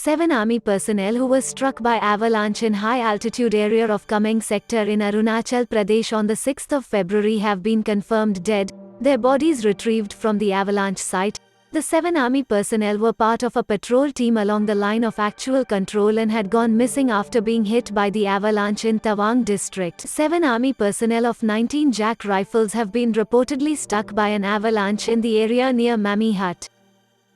7 army personnel who were struck by avalanche in high-altitude area of Kameng sector in Arunachal Pradesh on the 6th of February have been confirmed dead, their bodies retrieved from the avalanche site. The 7 army personnel were part of a patrol team along the line of actual control and had gone missing after being hit by the avalanche in Tawang district. 7 army personnel of 19 Jack rifles have been reportedly struck by an avalanche in the area near Mami Hut.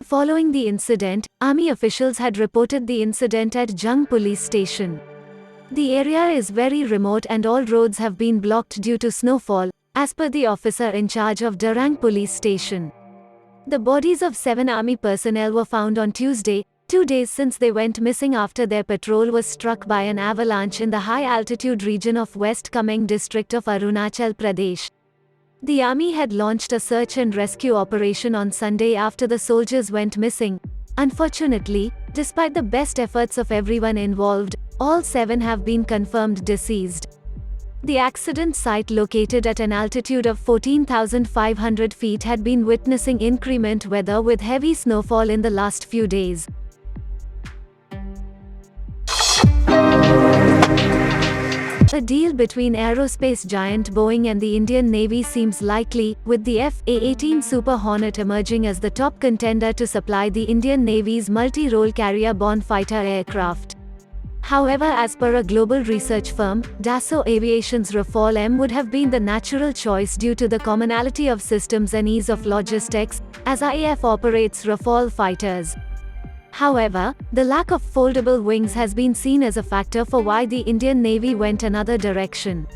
Following the incident, army officials had reported the incident at Jung police station. The area is very remote and all roads have been blocked due to snowfall, as per the officer in charge of Darang police station. The bodies of 7 army personnel were found on Tuesday, 2 days since they went missing after their patrol was struck by an avalanche in the high-altitude region of West Kameng district of Arunachal Pradesh. The army had launched a search and rescue operation on Sunday after the soldiers went missing. Unfortunately, despite the best efforts of everyone involved, all 7 have been confirmed deceased. The accident site, located at an altitude of 14,500 feet, had been witnessing inclement weather with heavy snowfall in the last few days. A deal between aerospace giant Boeing and the Indian Navy seems likely, with the F/A-18 Super Hornet emerging as the top contender to supply the Indian Navy's multi-role carrier-borne fighter aircraft. However, as per a global research firm, Dassault Aviation's Rafale M would have been the natural choice due to the commonality of systems and ease of logistics, as IAF operates Rafale fighters. However, the lack of foldable wings has been seen as a factor for why the Indian Navy went another direction.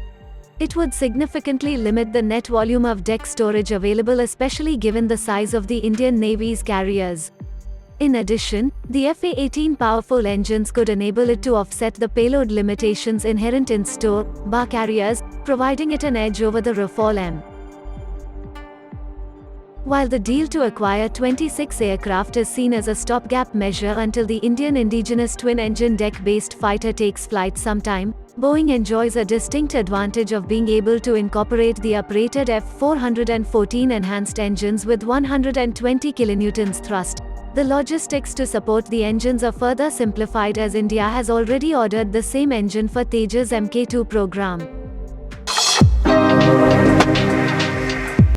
It would significantly limit the net volume of deck storage available, especially given the size of the Indian Navy's carriers. In addition, the F/A-18 powerful engines could enable it to offset the payload limitations inherent in store-bar carriers, providing it an edge over the Rafale M. While the deal to acquire 26 aircraft is seen as a stopgap measure until the Indian indigenous twin-engine deck-based fighter takes flight sometime, Boeing enjoys a distinct advantage of being able to incorporate the uprated F-414 enhanced engines with 120 kN thrust. The logistics to support the engines are further simplified as India has already ordered the same engine for Tejas Mk2 program.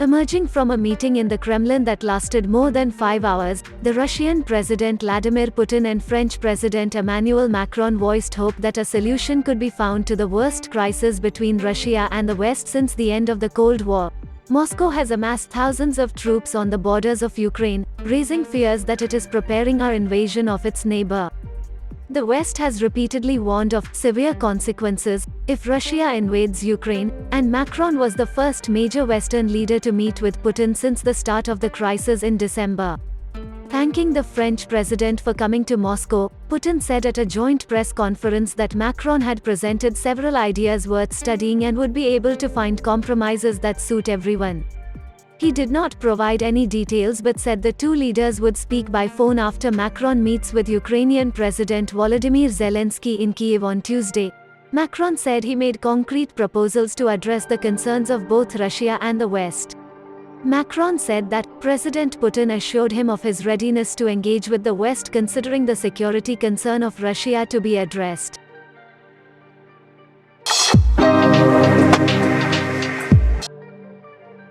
Emerging from a meeting in the Kremlin that lasted more than 5 hours, the Russian President Vladimir Putin and French President Emmanuel Macron voiced hope that a solution could be found to the worst crisis between Russia and the West since the end of the Cold War. Moscow has amassed thousands of troops on the borders of Ukraine, raising fears that it is preparing an invasion of its neighbor. The West has repeatedly warned of severe consequences if Russia invades Ukraine, and Macron was the first major Western leader to meet with Putin since the start of the crisis in December. Thanking the French president for coming to Moscow, Putin said at a joint press conference that Macron had presented several ideas worth studying and would be able to find compromises that suit everyone. He did not provide any details but said the two leaders would speak by phone after Macron meets with Ukrainian President Volodymyr Zelensky in Kyiv on Tuesday. Macron said he made concrete proposals to address the concerns of both Russia and the West. Macron said that President Putin assured him of his readiness to engage with the West considering the security concern of Russia to be addressed.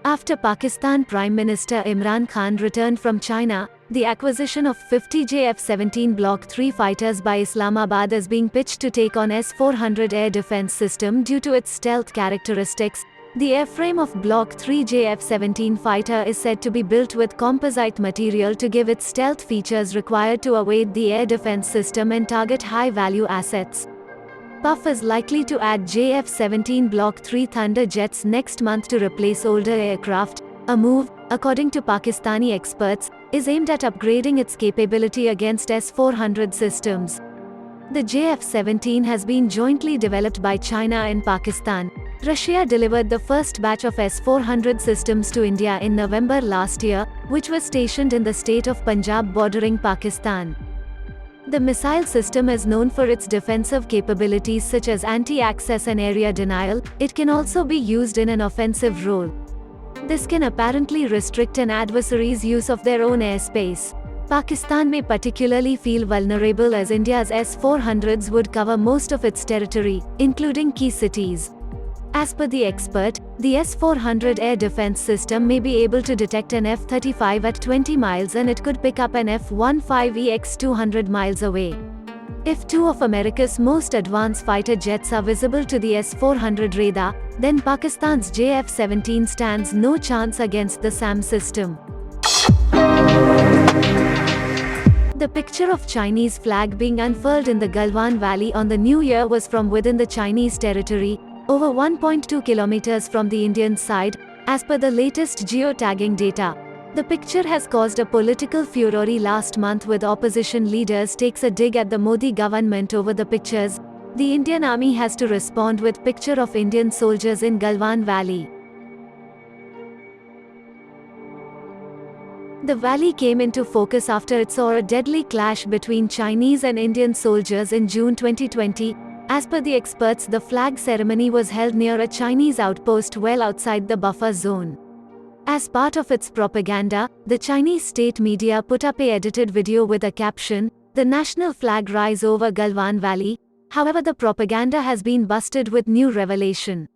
After Pakistan Prime Minister Imran Khan returned from China, the acquisition of 50 JF-17 Block 3 fighters by Islamabad is being pitched to take on S-400 air defense system due to its stealth characteristics. The airframe of Block 3 JF-17 fighter is said to be built with composite material to give it stealth features required to evade the air defense system and target high-value assets. PAF is likely to add JF-17 Block 3 Thunder jets next month to replace older aircraft. A move, according to Pakistani experts, is aimed at upgrading its capability against S-400 systems. The JF-17 has been jointly developed by China and Pakistan. Russia delivered the first batch of S-400 systems to India in November last year, which was stationed in the state of Punjab bordering Pakistan. The missile system is known for its defensive capabilities such as anti-access and area denial. It can also be used in an offensive role. This can apparently restrict an adversary's use of their own airspace. Pakistan may particularly feel vulnerable as India's S-400s would cover most of its territory, including key cities. As per the expert, the S-400 air defense system may be able to detect an F-35 at 20 miles and it could pick up an F-15EX 200 miles away. If two of America's most advanced fighter jets are visible to the S-400 radar, then Pakistan's JF-17 stands no chance against the SAM system. The picture of Chinese flag being unfurled in the Galwan Valley on the New Year was from within the Chinese territory, over 1.2 kilometers from the Indian side, as per the latest geotagging data. The picture has caused a political furore last month with opposition leaders takes a dig at the Modi government over the pictures. The Indian Army has to respond with picture of Indian soldiers in Galwan Valley. The valley came into focus after it saw a deadly clash between Chinese and Indian soldiers in June 2020. As per the experts, the flag ceremony was held near a Chinese outpost well outside the buffer zone. As part of its propaganda, the Chinese state media put up a edited video with a caption, "The national flag rise over Galwan Valley." However, the propaganda has been busted with new revelation.